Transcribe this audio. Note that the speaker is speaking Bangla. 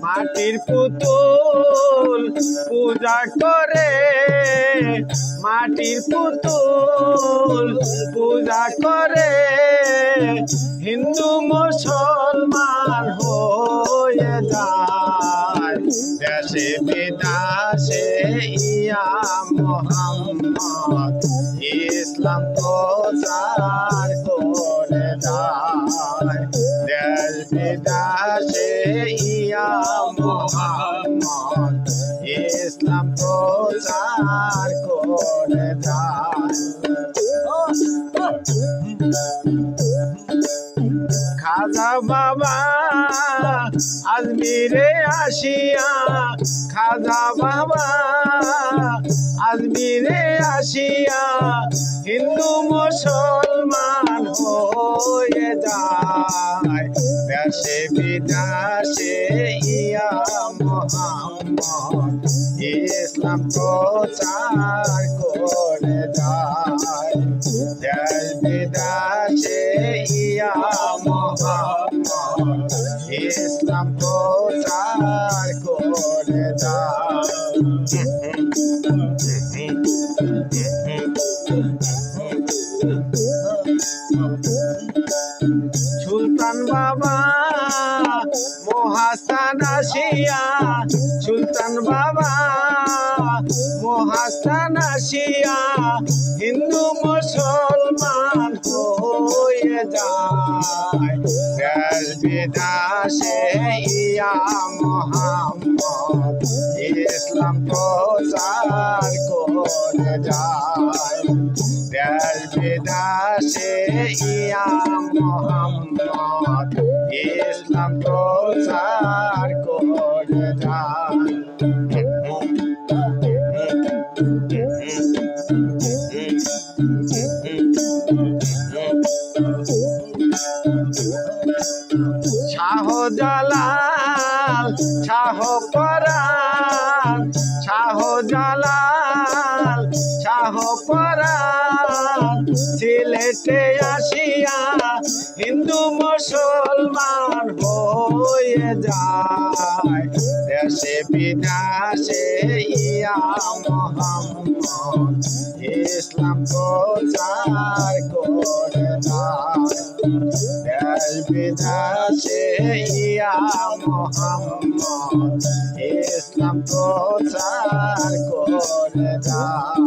মাটির পুতুল পূজা করে, মাটির পুতুল পূজা করে, হিন্দু মুসলমান হয়ে যায়। দেশে বিদেশে ইয়া মুহাম্মদ ইসলাম প্রচার করে যায়। দেশ বিদেশে ইয়া মুহাম্মদ ইসলাম প্রচার করে যায়। খাজা বাবা আজমিরে আসিয়া, খাজা বাবা আজমিরে আসিয়া, হিন্দু মুসলমান হয়ে যায়। দেশে বিদেশে ইয়া মুহাম্মদ ইসলাম প্রচার করে যায়। দেশ বিদেশে ইয়া মুহাম্মদ ইসলাম প্রচার করে যায়। সুলতান বাবা মহাস্থান আসিয়া, সুলতান বাবা মহাস্থান আসিয়া, হিন্দু মুসলমান হয়ে যায়। দেশ বিদেশে ইয়া মুহাম্মদ ইসলাম প্রচার করে যায়। দেশ বিদেশে ইয়া মুহাম্মদ ইসলাম প্রচার করে যায়। শাহজালাল শাহপরাণ, শাহজালাল শাহপরাণ সিলেটে আসিয়া, হিন্দু মুসলমান হয়ে যায়। দেশে বিদেশে ইয়া মুহাম্মদ ইসলাম প্রচার করে যায়। দেশ বিদেশে ইয়া মুহাম্মদ ইসলাম প্রচার করে যায়।